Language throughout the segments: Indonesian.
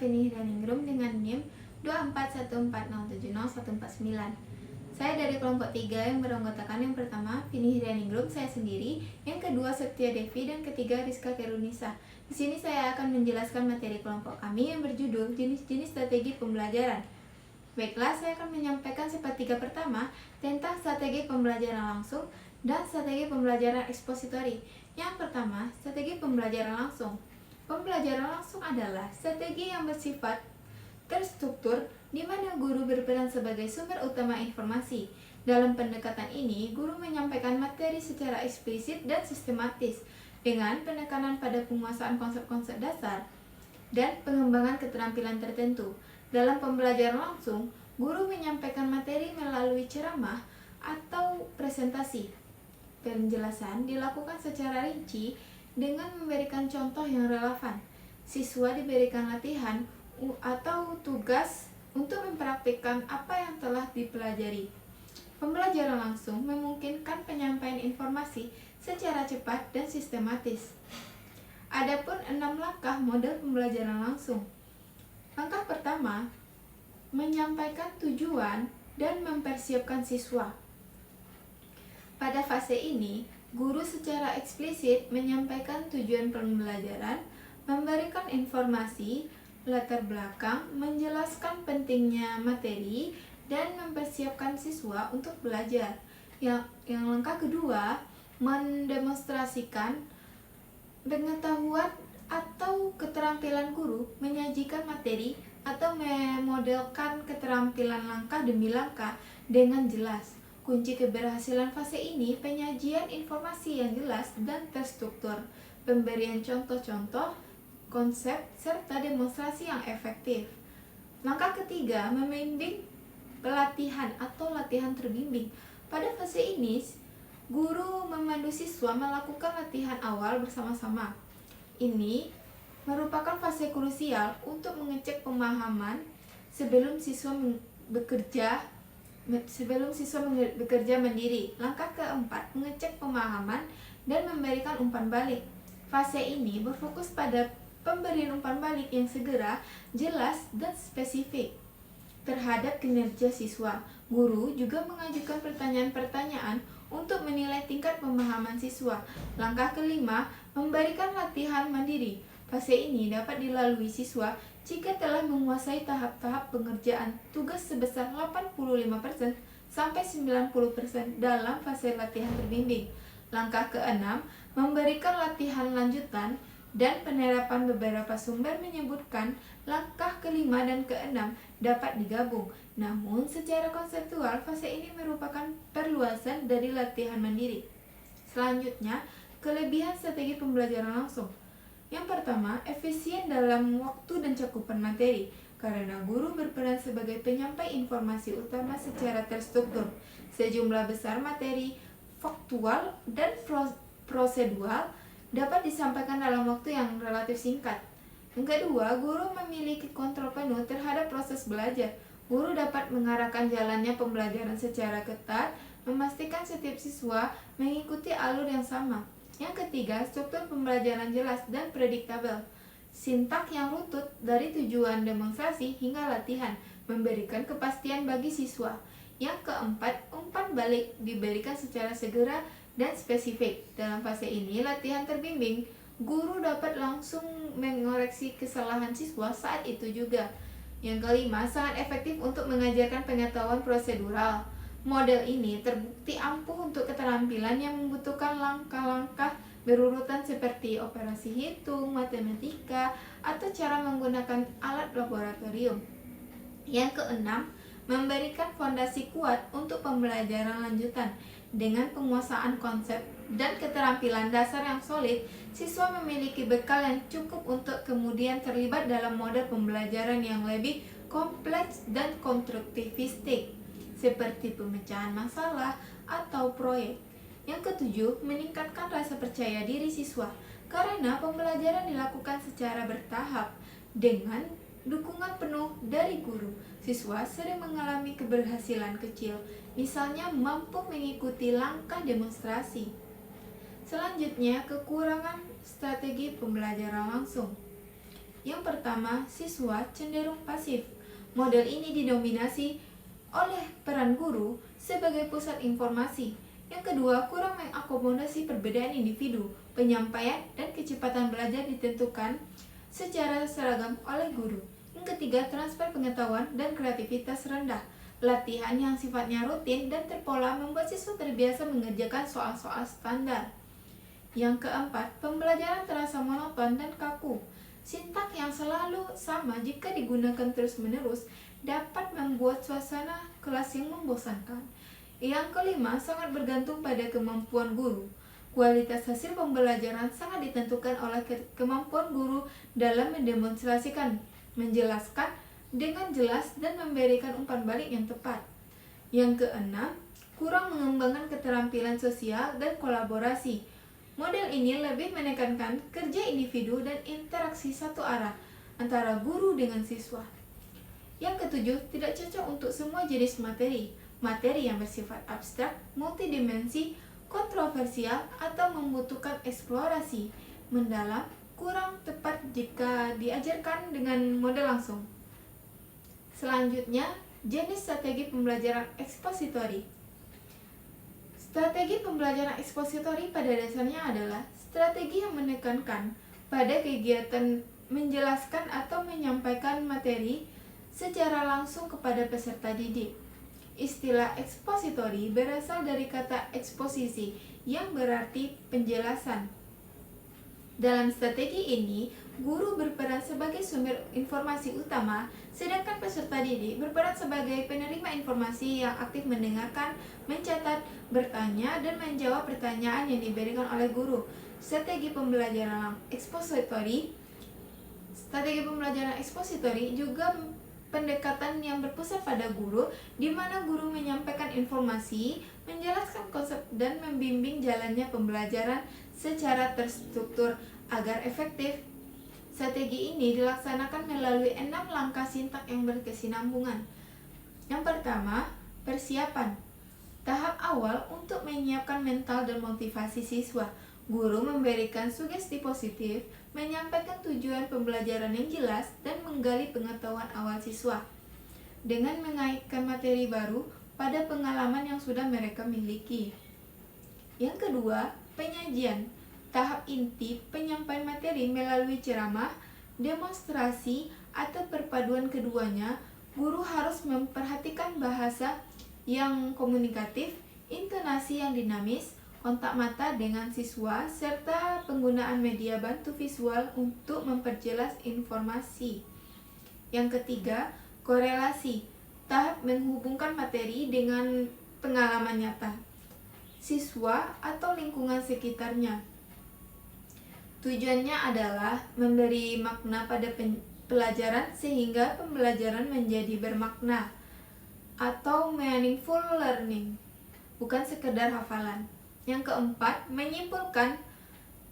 Vini Hrianingrum dengan NIM 24140700149. Saya dari kelompok 3 yang beranggotakan yang pertama Vini Hrianingrum, saya sendiri, yang kedua Septia Devi, dan ketiga Rizka Kerunisa. Di sini saya akan menjelaskan materi kelompok kami yang berjudul jenis-jenis strategi pembelajaran. Baiklah, saya akan menyampaikan sepertiga pertama tentang strategi pembelajaran langsung dan strategi pembelajaran ekspositori. Yang pertama, strategi pembelajaran langsung. Pembelajaran langsung adalah strategi yang bersifat terstruktur di mana guru berperan sebagai sumber utama informasi. Dalam pendekatan ini, guru menyampaikan materi secara eksplisit dan sistematis dengan penekanan pada penguasaan konsep-konsep dasar dan pengembangan keterampilan tertentu. Dalam pembelajaran langsung, guru menyampaikan materi melalui ceramah atau presentasi. Penjelasan dilakukan secara rinci dengan memberikan contoh yang relevan. Siswa diberikan latihan atau tugas untuk mempraktikkan apa yang telah dipelajari. Pembelajaran langsung memungkinkan penyampaian informasi secara cepat dan sistematis. Adapun 6 langkah model pembelajaran langsung. Langkah pertama, menyampaikan tujuan dan mempersiapkan siswa. Pada fase ini, guru secara eksplisit menyampaikan tujuan pembelajaran, memberikan informasi, latar belakang, menjelaskan pentingnya materi, dan mempersiapkan siswa untuk belajar. Yang langkah kedua, mendemonstrasikan pengetahuan atau keterampilan guru, menyajikan materi atau memodelkan keterampilan langkah demi langkah dengan jelas. Kunci keberhasilan fase ini penyajian informasi yang jelas dan terstruktur, pemberian contoh-contoh, konsep, serta demonstrasi yang efektif. Langkah ketiga, membimbing pelatihan atau latihan terbimbing. Pada fase ini, guru memandu siswa melakukan latihan awal bersama-sama. Ini merupakan fase krusial untuk mengecek pemahaman sebelum siswa bekerja mandiri. Langkah keempat, mengecek pemahaman dan memberikan umpan balik. Fase ini berfokus pada pemberian umpan balik yang segera, jelas, dan spesifik terhadap kinerja siswa. Guru juga mengajukan pertanyaan-pertanyaan untuk menilai tingkat pemahaman siswa. Langkah kelima, memberikan latihan mandiri. Fase ini dapat dilalui siswa jika telah menguasai tahap-tahap pengerjaan tugas sebesar 85% sampai 90% dalam fase latihan terbimbing. Langkah keenam, memberikan latihan lanjutan dan penerapan. Beberapa sumber menyebutkan langkah kelima dan keenam dapat digabung. Namun, secara konseptual, fase ini merupakan perluasan dari latihan mandiri. Selanjutnya, kelebihan strategi pembelajaran langsung. Yang pertama, efisien dalam waktu dan cakupan materi, karena guru berperan sebagai penyampai informasi utama secara terstruktur. Sejumlah besar materi, faktual, dan prosedural dapat disampaikan dalam waktu yang relatif singkat. Yang kedua, guru memiliki kontrol penuh terhadap proses belajar. Guru dapat mengarahkan jalannya pembelajaran secara ketat, memastikan setiap siswa mengikuti alur yang sama. Yang ketiga, struktur pembelajaran jelas dan prediktabel. Sintak yang lutut dari tujuan demonstrasi hingga latihan, memberikan kepastian bagi siswa. Yang keempat, umpan balik diberikan secara segera dan spesifik. Dalam fase ini, latihan terbimbing, guru dapat langsung mengoreksi kesalahan siswa saat itu juga. Yang kelima, sangat efektif untuk mengajarkan pengetahuan prosedural. Model ini terbukti ampuh untuk keterampilan yang membutuhkan langkah-langkah berurutan seperti operasi hitung, matematika, atau cara menggunakan alat laboratorium. Yang keenam, memberikan fondasi kuat untuk pembelajaran lanjutan. Dengan penguasaan konsep dan keterampilan dasar yang solid, siswa memiliki bekal yang cukup untuk kemudian terlibat dalam model pembelajaran yang lebih kompleks dan konstruktivistik, seperti pemecahan masalah atau proyek. Yang ketujuh, meningkatkan rasa percaya diri siswa, karena pembelajaran dilakukan secara bertahap dengan dukungan penuh dari guru. Siswa sering mengalami keberhasilan kecil, misalnya mampu mengikuti langkah demonstrasi. Selanjutnya, kekurangan strategi pembelajaran langsung. Yang pertama, siswa cenderung pasif. Model ini didominasi oleh peran guru sebagai pusat informasi. Yang kedua, kurang mengakomodasi perbedaan individu. Penyampaian dan kecepatan belajar ditentukan secara seragam oleh guru. Yang ketiga, transfer pengetahuan dan kreativitas rendah. Latihan yang sifatnya rutin dan terpola membuat siswa terbiasa mengerjakan soal-soal standar. Yang keempat, pembelajaran terasa monoton dan kaku. Sintak yang selalu sama jika digunakan terus-menerus dapat membuat suasana kelas yang membosankan. Yang kelima, sangat bergantung pada kemampuan guru. Kualitas hasil pembelajaran sangat ditentukan oleh kemampuan guru dalam mendemonstrasikan, menjelaskan dengan jelas dan memberikan umpan balik yang tepat. Yang keenam, kurang mengembangkan keterampilan sosial dan kolaborasi. Model ini lebih menekankan kerja individu dan interaksi satu arah antara guru dengan siswa. Yang ketujuh, tidak cocok untuk semua jenis materi. Materi yang bersifat abstrak, multidimensi, kontroversial, atau membutuhkan eksplorasi mendalam kurang tepat jika diajarkan dengan model langsung. Selanjutnya, jenis strategi pembelajaran ekspositori. Strategi pembelajaran ekspositori pada dasarnya adalah strategi yang menekankan pada kegiatan menjelaskan atau menyampaikan materi secara langsung kepada peserta didik. Istilah ekspositori berasal dari kata eksposisi yang berarti penjelasan. Dalam strategi ini, guru berperan sebagai sumber informasi utama, sedangkan peserta didik berperan sebagai penerima informasi yang aktif mendengarkan, mencatat, bertanya, dan menjawab pertanyaan yang diberikan oleh guru. Strategi pembelajaran ekspositori juga pendekatan yang berpusat pada guru, di mana guru menyampaikan informasi, menjelaskan konsep, dan membimbing jalannya pembelajaran secara terstruktur agar efektif. Strategi ini dilaksanakan melalui 6 langkah sintak yang berkesinambungan. Yang pertama, persiapan. Tahap awal untuk menyiapkan mental dan motivasi siswa. Guru memberikan sugesti positif, menyampaikan tujuan pembelajaran yang jelas, dan menggali pengetahuan awal siswa dengan mengaitkan materi baru pada pengalaman yang sudah mereka miliki. Yang kedua, penyajian. Tahap inti penyampaian materi melalui ceramah, demonstrasi, atau perpaduan keduanya. Guru harus memperhatikan bahasa yang komunikatif, intonasi yang dinamis, kontak mata dengan siswa, serta penggunaan media bantu visual untuk memperjelas informasi. Yang ketiga, korelasi. Tahap menghubungkan materi dengan pengalaman nyata siswa atau lingkungan sekitarnya. Tujuannya adalah memberi makna pada pelajaran sehingga pembelajaran menjadi bermakna atau meaningful learning, bukan sekedar hafalan. Yang keempat, menyimpulkan.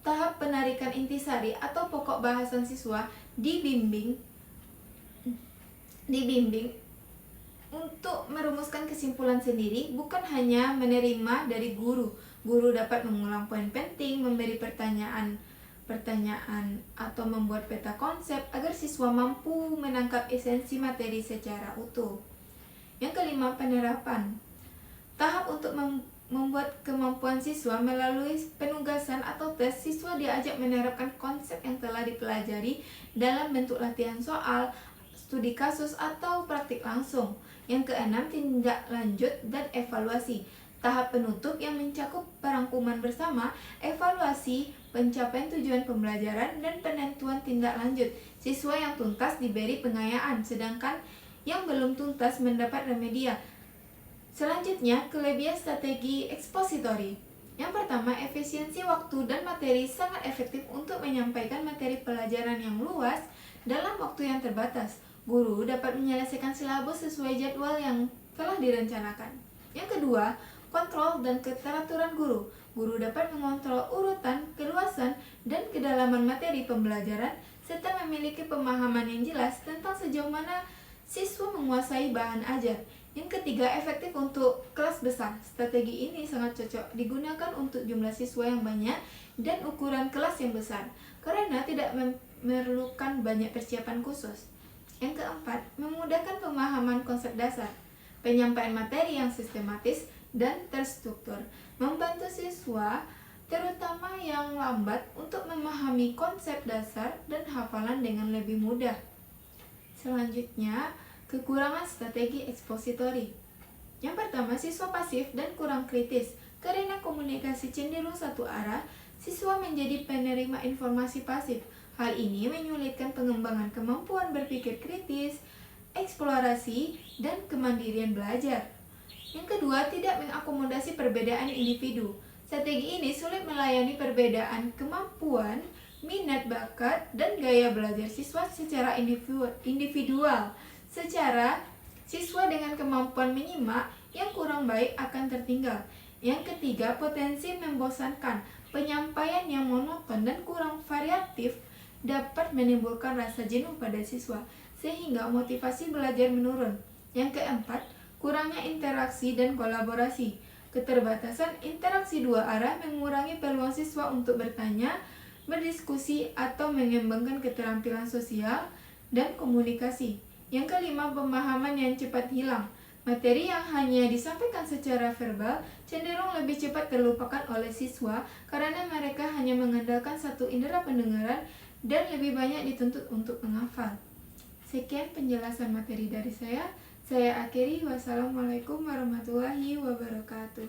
Tahap penarikan intisari atau pokok bahasan siswa dibimbing untuk merumuskan kesimpulan sendiri, bukan hanya menerima dari guru. Guru dapat mengulang poin penting, memberi pertanyaan atau membuat peta konsep agar siswa mampu menangkap esensi materi secara utuh. Yang kelima, penerapan. Tahap untuk membuat kemampuan siswa melalui penugasan atau tes. Siswa diajak menerapkan konsep yang telah dipelajari dalam bentuk latihan soal, studi kasus, atau praktik langsung. Yang keenam, tindak lanjut dan evaluasi. Tahap penutup yang mencakup perangkuman bersama, evaluasi, pencapaian tujuan pembelajaran, dan penentuan tindak lanjut. Siswa yang tuntas diberi pengayaan, sedangkan yang belum tuntas mendapat remedia. Selanjutnya, kelebihan strategi ekspositori. Yang pertama, efisiensi waktu dan materi sangat efektif untuk menyampaikan materi pelajaran yang luas dalam waktu yang terbatas. Guru dapat menyelesaikan silabus sesuai jadwal yang telah direncanakan. Yang kedua, kontrol dan keteraturan guru. Guru dapat mengontrol urutan, keluasan, dan kedalaman materi pembelajaran, serta memiliki pemahaman yang jelas tentang sejauh mana siswa menguasai bahan ajar. Yang ketiga, efektif untuk kelas besar. Strategi ini sangat cocok digunakan untuk jumlah siswa yang banyak dan ukuran kelas yang besar, karena tidak memerlukan banyak persiapan khusus. Yang keempat, memudahkan pemahaman konsep dasar. Penyampaian materi yang sistematis dan terstruktur membantu siswa, terutama yang lambat, untuk memahami konsep dasar dan hafalan dengan lebih mudah. Selanjutnya, kekurangan strategi ekspositori. Yang pertama, siswa pasif dan kurang kritis. Karena komunikasi cenderung satu arah, siswa menjadi penerima informasi pasif. Hal ini menyulitkan pengembangan kemampuan berpikir kritis, eksplorasi, dan kemandirian belajar. Yang kedua, tidak mengakomodasi perbedaan individu. Strategi ini sulit melayani perbedaan kemampuan, minat bakat, dan gaya belajar siswa secara individual. Secara siswa dengan kemampuan menyimak yang kurang baik akan tertinggal. Yang ketiga, potensi membosankan. Penyampaian yang monoton dan kurang variatif dapat menimbulkan rasa jenuh pada siswa, sehingga motivasi belajar menurun. Yang keempat, kurangnya interaksi dan kolaborasi. Keterbatasan interaksi dua arah mengurangi peluang siswa untuk bertanya, berdiskusi, atau mengembangkan keterampilan sosial dan komunikasi. Yang kelima, pemahaman yang cepat hilang. Materi yang hanya disampaikan secara verbal cenderung lebih cepat terlupakan oleh siswa karena mereka hanya mengandalkan satu indera pendengaran dan lebih banyak dituntut untuk menghafal. Sekian penjelasan materi dari saya. Saya akhiri. Wassalamualaikum warahmatullahi wabarakatuh.